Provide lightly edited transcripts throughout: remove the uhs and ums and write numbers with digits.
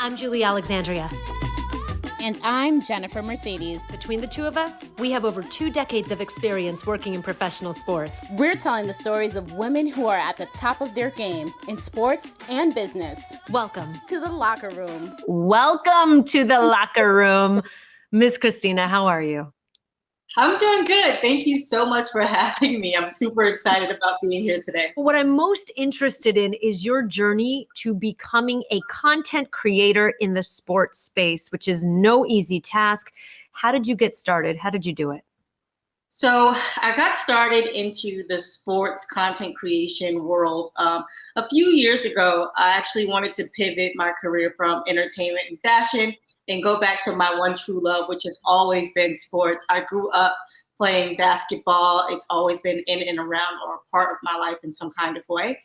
I'm Julie Alexandria. And I'm Jennifer Mercedes. Between the two of us, we have over 2 decades of experience working in professional sports. We're telling the stories of women who are at the top of their game in sports and business. Welcome to the locker room. Welcome to the locker room. Miss Khristina, how are you? I'm doing good. Thank you so much for having me. I'm super excited about being here today. What I'm most interested in is your journey to becoming a content creator in the sports space, which is no easy task. How did you get started? How did you do it? So I got started into the sports content creation world a few years ago. I actually wanted to pivot my career from entertainment and fashion and go back to my one true love, which has always been sports. I grew up playing basketball. It's always been in and around or a part of my life in some kind of way.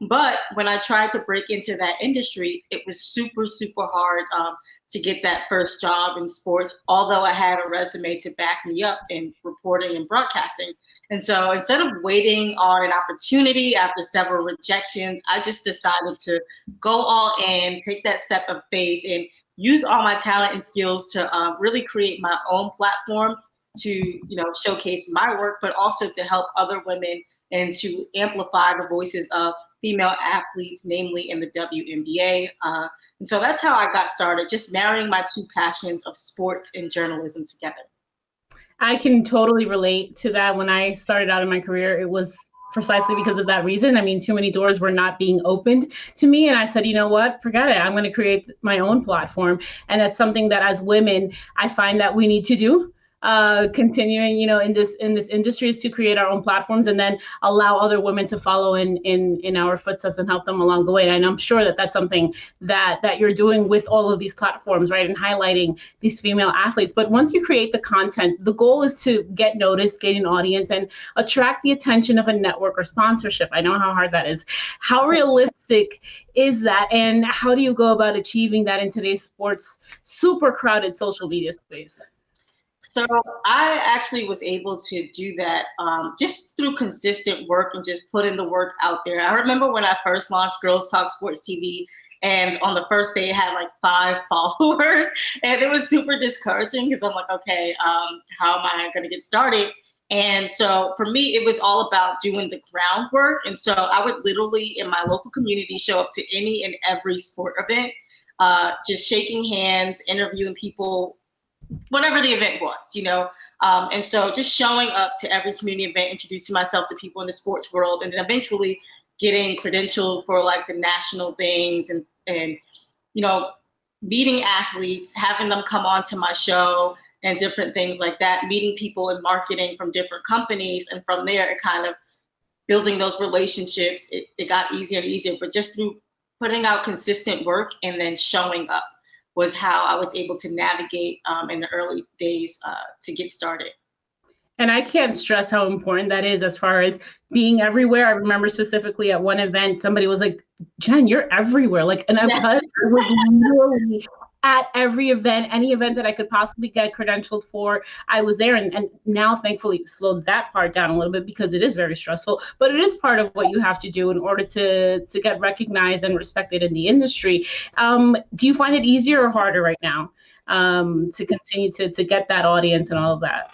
But when I tried to break into that industry, it was super, super hard to get that first job in sports, although I had a resume to back me up in reporting and broadcasting. And so instead of waiting on an opportunity after several rejections, I just decided to go all in, take that step of faith, and use all my talent and skills to really create my own platform to, showcase my work, but also to help other women and to amplify the voices of female athletes, namely in the WNBA. And so that's how I got started, just marrying my two passions of sports and journalism together. I can totally relate to that. When I started out in my career, it was precisely because of that reason. I mean, too many doors were not being opened to me. And I said, you know what, forget it. I'm going to create my own platform. And that's something that as women, I find that we need to do. Continuing, in this industry is to create our own platforms and then allow other women to follow in our footsteps and help them along the way. And I'm sure that that's something that you're doing with all of these platforms, right? And highlighting these female athletes. But once you create the content, the goal is to get noticed, gain an audience, and attract the attention of a network or sponsorship. I know how hard that is. How realistic is that? And how do you go about achieving that in today's sports super crowded social media space? So I actually was able to do that just through consistent work and just putting the work out there. I remember when I first launched Girls Talk Sports TV, and on the first day it had like 5 followers, and it was super discouraging because I'm like, okay, how am I going to get started? And so for me, it was all about doing the groundwork. And so I would literally in my local community show up to any and every sport event, just shaking hands, interviewing people, whatever the event was, and so just showing up to every community event, introducing myself to people in the sports world, and then eventually getting credentialed for like the national things and meeting athletes, having them come on to my show and different things like that, meeting people in marketing from different companies. And from there, it kind of building those relationships, it got easier and easier, but just through putting out consistent work and then showing up was how I was able to navigate in the early days to get started. And I can't stress how important that is as far as being everywhere. I remember specifically at one event, somebody was like, Jen, you're everywhere. And I was literally at every event, any event that I could possibly get credentialed for, I was there. And now, thankfully, slowed that part down a little bit because it is very stressful. But it is part of what you have to do in order to get recognized and respected in the industry. Do you find it easier or harder right now to continue to get that audience and all of that?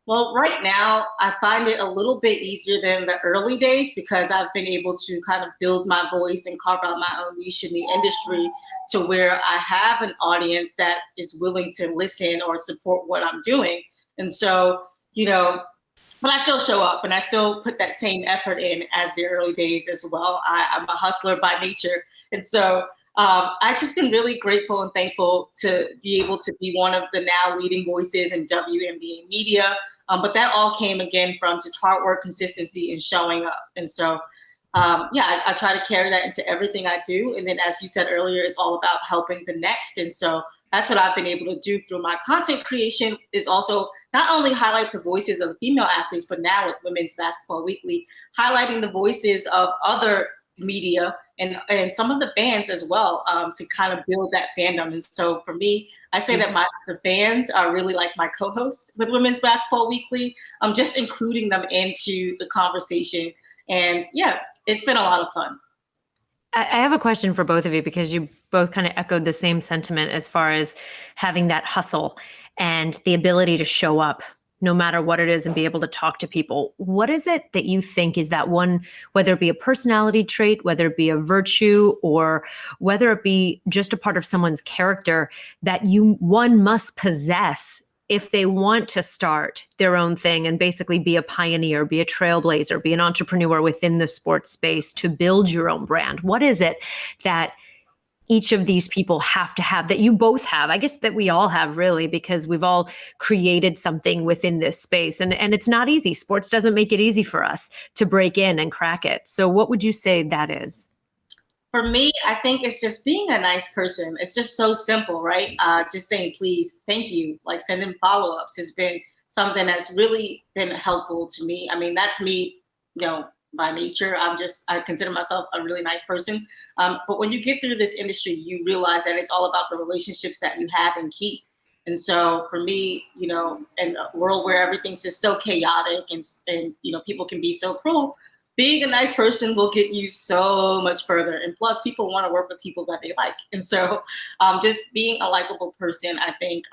Well, right now, I find it a little bit easier than the early days because I've been able to kind of build my voice and carve out my own niche in the industry to where I have an audience that is willing to listen or support what I'm doing. And so, but I still show up and I still put that same effort in as the early days as well. I'm a hustler by nature. And so I've just been really grateful and thankful to be able to be one of the now leading voices in WNBA media. But that all came again from just hard work, consistency, and showing up. And so, I try to carry that into everything I do. And then, as you said earlier, it's all about helping the next. And so that's what I've been able to do through my content creation is also not only highlight the voices of the female athletes, but now with Women's Basketball Weekly, highlighting the voices of other media and some of the fans as well, to kind of build that fandom. And so for me, I say that the fans are really like my co-hosts with Women's Basketball Weekly. I'm just including them into the conversation. And yeah, it's been a lot of fun. I have a question for both of you because you both kind of echoed the same sentiment as far as having that hustle and the ability to show up no matter what it is and be able to talk to people. What is it that you think is that one, whether it be a personality trait, whether it be a virtue, or whether it be just a part of someone's character that one must possess if they want to start their own thing and basically be a pioneer, be a trailblazer, be an entrepreneur within the sports space to build your own brand? What is it that each of these people have to have that you both have? I guess that we all have, really, because we've all created something within this space, and it's not easy. Sports doesn't make it easy for us to break in and crack it. So what would you say that is? For me, I think it's just being a nice person. It's just so simple, right? Just saying please, thank you, like sending follow-ups has been something that's really been helpful to me. I mean, that's me, by nature. I consider myself a really nice person. But when you get through this industry, you realize that it's all about the relationships that you have and keep. And so for me, in a world where everything's just so chaotic and people can be so cruel, being a nice person will get you so much further. And plus, people want to work with people that they like. And so just being a likable person, I think,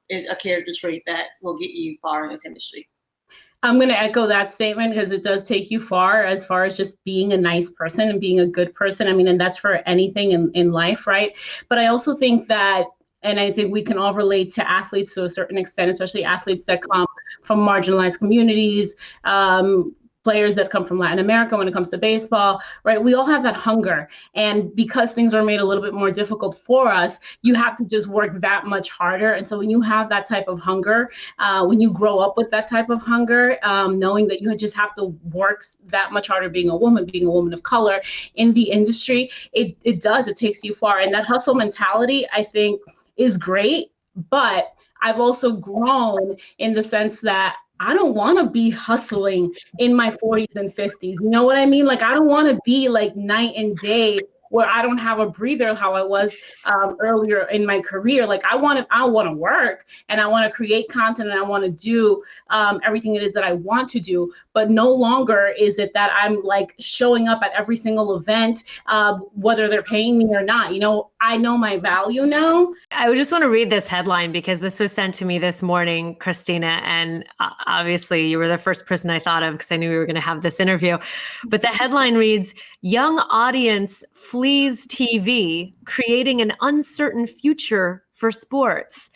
is a character trait that will get you far in this industry. I'm going to echo that statement because it does take you far as just being a nice person and being a good person. I mean, and that's for anything in life, right? But I also think that, and I think we can all relate to athletes to a certain extent, especially athletes that come from marginalized communities, players that come from Latin America when it comes to baseball, right? We all have that hunger. And because things are made a little bit more difficult for us, you have to just work that much harder. And so when you have that type of hunger, when you grow up with that type of hunger, knowing that you just have to work that much harder being a woman of color in the industry, it takes you far. And that hustle mentality, I think, is great. But I've also grown in the sense that I don't want to be hustling in my 40s and 50s. You know what I mean? Like, I don't want to be like night and day where I don't have a breather how I was earlier in my career. Like, I want to work and I want to create content and I want to do everything it is that I want to do. But no longer is it that I'm like showing up at every single event, whether they're paying me or not. I know my value now. I just want to read this headline because this was sent to me this morning, Khristina, and obviously you were the first person I thought of because I knew we were going to have this interview. But the headline reads, "Young audience flees TV, creating an uncertain future for sports."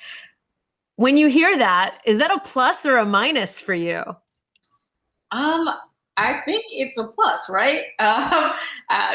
When you hear that, is that a plus or a minus for you? I think it's a plus, right?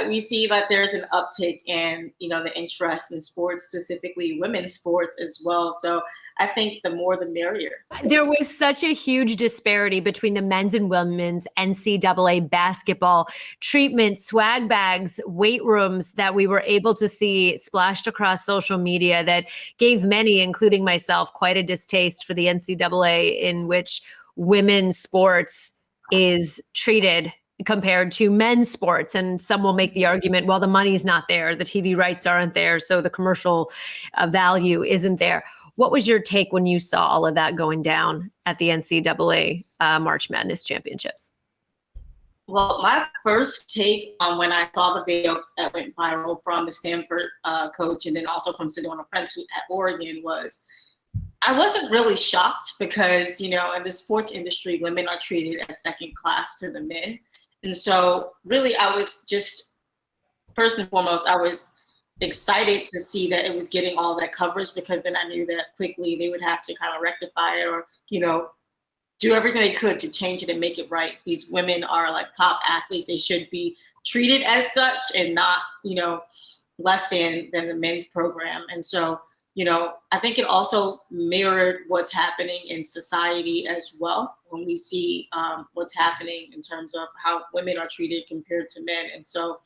We see that there's an uptick in, the interest in sports, specifically women's sports as well. So I think the more the merrier. There was such a huge disparity between the men's and women's NCAA basketball treatment, swag bags, weight rooms that we were able to see splashed across social media that gave many, including myself, quite a distaste for the NCAA, in which women's sports is treated compared to men's sports. And some will make the argument, well, the money's not there, the TV rights aren't there, so the commercial value isn't there. What was your take when you saw all of that going down at the NCAA March Madness Championships? Well, my first take on when I saw the video that went viral from the Stanford coach and then also from Sedona Prince at Oregon was, I wasn't really shocked because, in the sports industry, women are treated as second class to the men. And so really, I was just, first and foremost, I was excited to see that it was getting all that coverage, because then I knew that quickly they would have to kind of rectify it or, do everything they could to change it and make it right. These women are like top athletes. They should be treated as such and not, less than the men's program. And so, I think it also mirrored what's happening in society as well when we see what's happening in terms of how women are treated compared to men. And so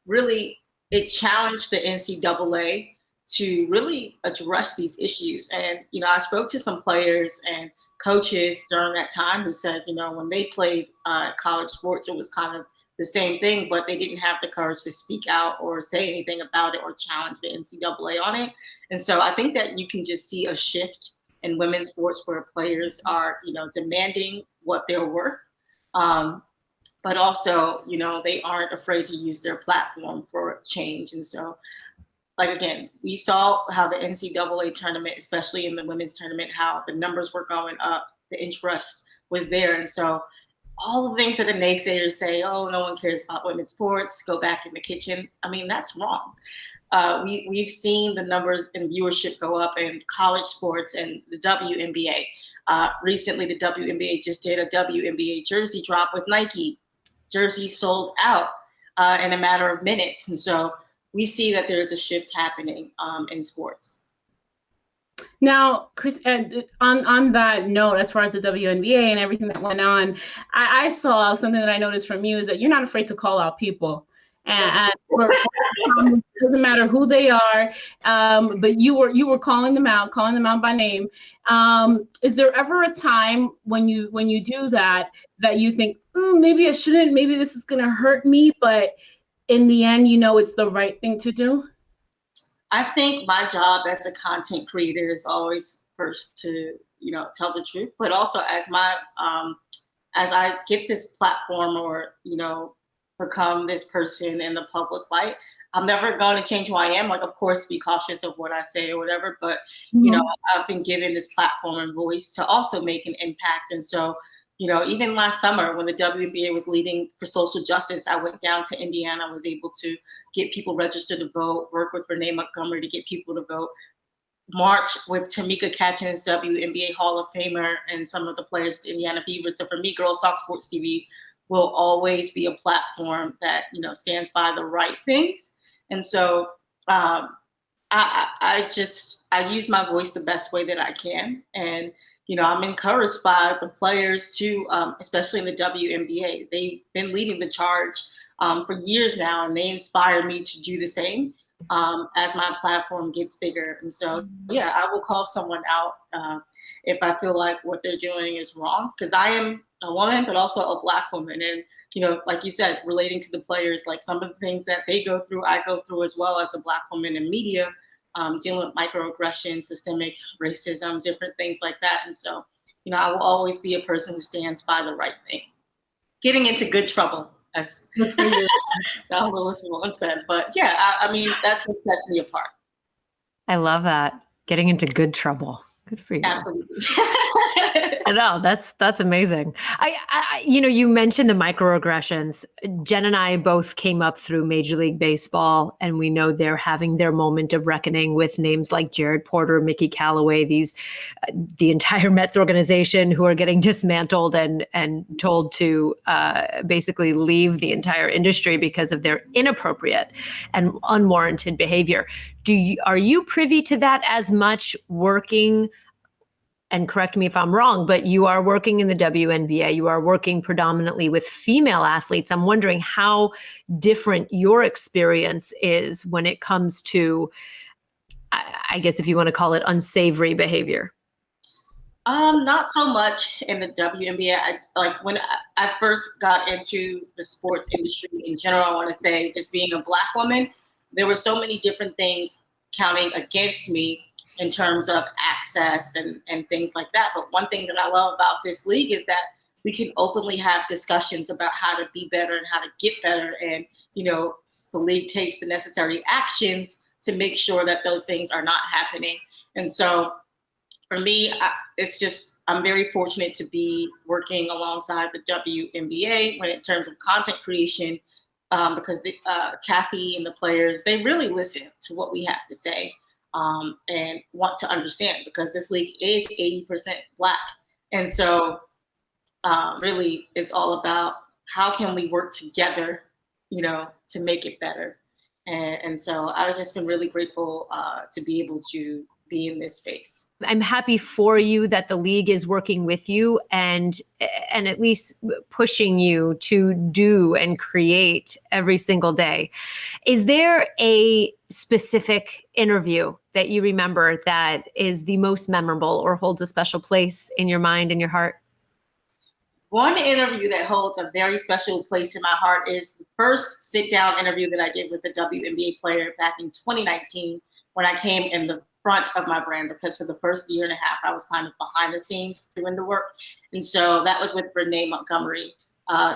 really it challenged the NCAA to really address these issues. And, I spoke to some players and coaches during that time who said, when they played college sports, it was kind of the same thing, but they didn't have the courage to speak out or say anything about it or challenge the NCAA on it. And so I think that you can just see a shift in women's sports where players are, demanding what they're worth. but also, they aren't afraid to use their platform for change. And so, like, again, we saw how the NCAA tournament, especially in the women's tournament, how the numbers were going up, the interest was there. And so all the things that the naysayers say, oh, no one cares about women's sports, go back in the kitchen. I mean, that's wrong. We've seen the numbers in viewership go up in college sports and the WNBA. Recently, the WNBA just did a WNBA jersey drop with Nike. Jerseys sold out in a matter of minutes. And so we see that there's a shift happening in sports. Now, Chris, on that note, as far as the WNBA and everything that went on, I saw something that I noticed from you is that you're not afraid to call out people. And it doesn't matter who they are, but you were calling them out by name. Is there ever a time when you do that you think, maybe I shouldn't, maybe this is going to hurt me, but in the end, it's the right thing to do? I think my job as a content creator is always first to, tell the truth, but also as I get this platform or, become this person in the public light, I'm never going to change who I am. Like, of course, be cautious of what I say or whatever, but, I've been given this platform and voice to also make an impact. And so, even last summer when the WNBA was leading for social justice, I went down to Indiana. I was able to get people registered to vote, work with Renee Montgomery to get people to vote, march with Tamika Catchings, WNBA Hall of Famer, and some of the players, the Indiana Beavers. So for me, Girls Talk Sports TV will always be a platform that, stands by the right things. And so I use my voice the best way that I can. And, I'm encouraged by the players too, especially in the WNBA. They've been leading the charge for years now, and they inspire me to do the same as my platform gets bigger. And so, yeah, I will call someone out if I feel like what they're doing is wrong, because I am a woman, but also a Black woman. And, like you said, relating to the players, like some of the things that they go through, I go through as well as a Black woman in media, dealing with microaggression, systemic racism, different things like that. And so, I will always be a person who stands by the right thing. Getting into good trouble, as John Lewis once said. But yeah, I mean, that's what sets me apart. I love that. Getting into good trouble. Good for you. Absolutely. I know, that's amazing. I you mentioned the microaggressions. Jen and I both came up through Major League Baseball, and we know they're having their moment of reckoning with names like Jared Porter, Mickey Callaway, the entire Mets organization who are getting dismantled and told to basically leave the entire industry because of their inappropriate and unwarranted behavior. Are you privy to that as much, working? And correct me if I'm wrong, but you are working in the WNBA. You are working predominantly with female athletes. I'm wondering how different your experience is when it comes to, I guess if you want to call it, unsavory behavior. Not so much in the WNBA. When I first got into the sports industry in general, I want to say, just being a Black woman, there were so many different things counting against me in terms of access and things like that. But one thing that I love about this league is that we can openly have discussions about how to be better and how to get better. And, the league takes the necessary actions to make sure that those things are not happening. And so for me, I'm very fortunate to be working alongside the WNBA in terms of content creation, because Kathy and the players, they really listen to what we have to say. And want to understand, because this league is 80% Black. And so really it's all about how can we work together, to make it better. And so I've just been really grateful to be able to be in this space. I'm happy for you that the league is working with you and at least pushing you to do and create every single day. Is there a specific interview that you remember that is the most memorable or holds a special place in your mind and your heart? One interview that holds a very special place in my heart is the first sit-down interview that I did with a WNBA player back in 2019, when I came in the front of my brand, because for the first year and a half, I was kind of behind the scenes doing the work. And so that was with Renee Montgomery.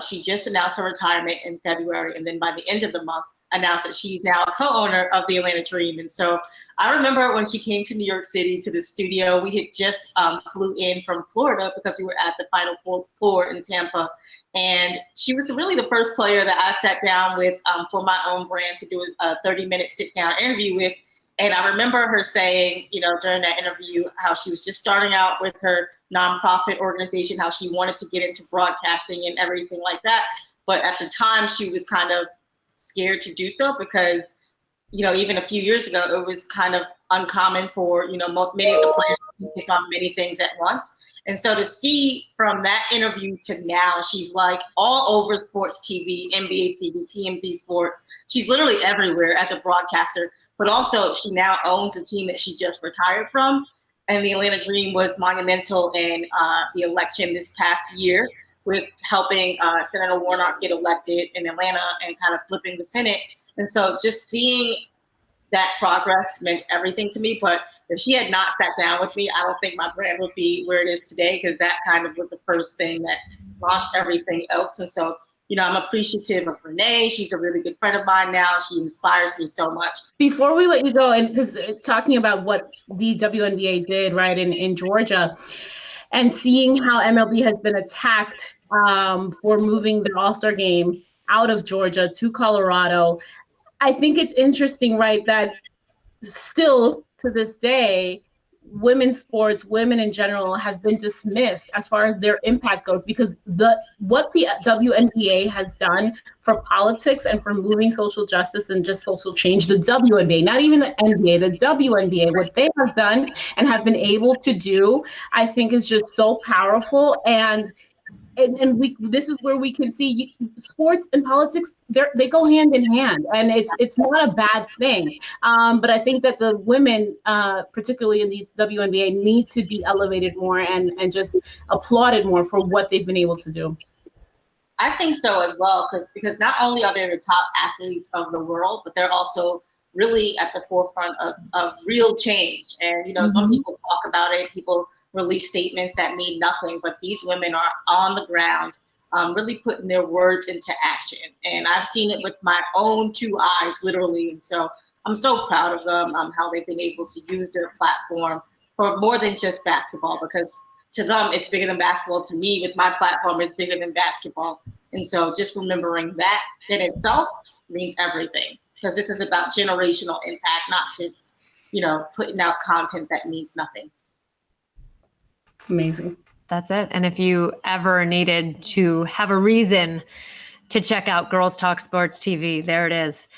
She just announced her retirement in February, and then by the end of the month, announced that she's now a co-owner of the Atlanta Dream. And so I remember when she came to New York City to the studio, we had just flew in from Florida because we were at the Final Four in Tampa. And she was really the first player that I sat down with for my own brand to do a 30-minute sit-down interview with. And I remember her saying, during that interview, how she was just starting out with her nonprofit organization, how she wanted to get into broadcasting and everything like that. But at the time, she was kind of scared to do so because, even a few years ago, it was kind of uncommon for, many of the players to focus on many things at once. And so to see from that interview to now, she's like all over sports TV, NBA TV, TMZ Sports. She's literally everywhere as a broadcaster, but also she now owns a team that she just retired from. And the Atlanta Dream was monumental in the election this past year with helping Senator Warnock get elected in Atlanta and kind of flipping the Senate. And so just seeing that progress meant everything to me. But if she had not sat down with me, I don't think my brand would be where it is today, because that kind of was the first thing that launched everything else. And so, I'm appreciative of Renee. She's a really good friend of mine now. She inspires me so much. Before we let you go, and because talking about what the WNBA did, right, in Georgia, and seeing how MLB has been attacked for moving their All-Star game out of Georgia to Colorado, I think it's interesting, right, that still to this day, women's sports, women in general, have been dismissed as far as their impact goes, because what the WNBA has done for politics and for moving social justice and just social change, the WNBA, not even the NBA, the WNBA, what they have done and have been able to do, I think is just so powerful. And this is where we can see sports and politics, they go hand in hand, and it's not a bad thing. But I think that the women, particularly in the WNBA, need to be elevated more and just applauded more for what they've been able to do. I think so as well, because not only are they the top athletes of the world, but they're also really at the forefront of real change. And, some people talk about it, people release statements that mean nothing, but these women are on the ground, really putting their words into action. And I've seen it with my own two eyes, literally. And so I'm so proud of them, how they've been able to use their platform for more than just basketball, because to them, it's bigger than basketball. To me, with my platform, it's bigger than basketball. And so just remembering that in itself means everything, because this is about generational impact, not just, putting out content that means nothing. Amazing. That's it. And if you ever needed to have a reason to check out Girls Talk Sports TV, there it is.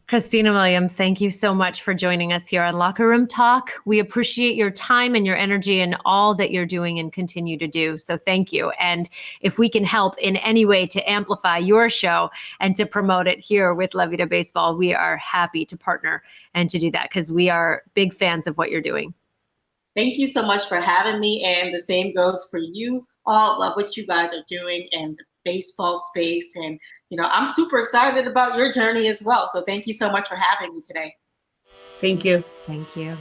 Khristina Williams, thank you so much for joining us here on Locker Room Talk. We appreciate your time and your energy and all that you're doing and continue to do. So thank you. And if we can help in any way to amplify your show and to promote it here with La Vida Baseball, we are happy to partner and to do that, because we are big fans of what you're doing. Thank you so much for having me, and the same goes for you all. Love what you guys are doing in the baseball space, and I'm super excited about your journey as well. So thank you so much for having me today. Thank you. Thank you.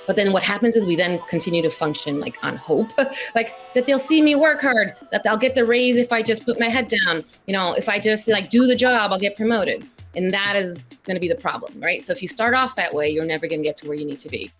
But then what happens is we then continue to function like on hope, like that they'll see me work hard, that I'll get the raise if I just put my head down. If I just do the job, I'll get promoted. And that is going to be the problem, right? So if you start off that way, you're never going to get to where you need to be.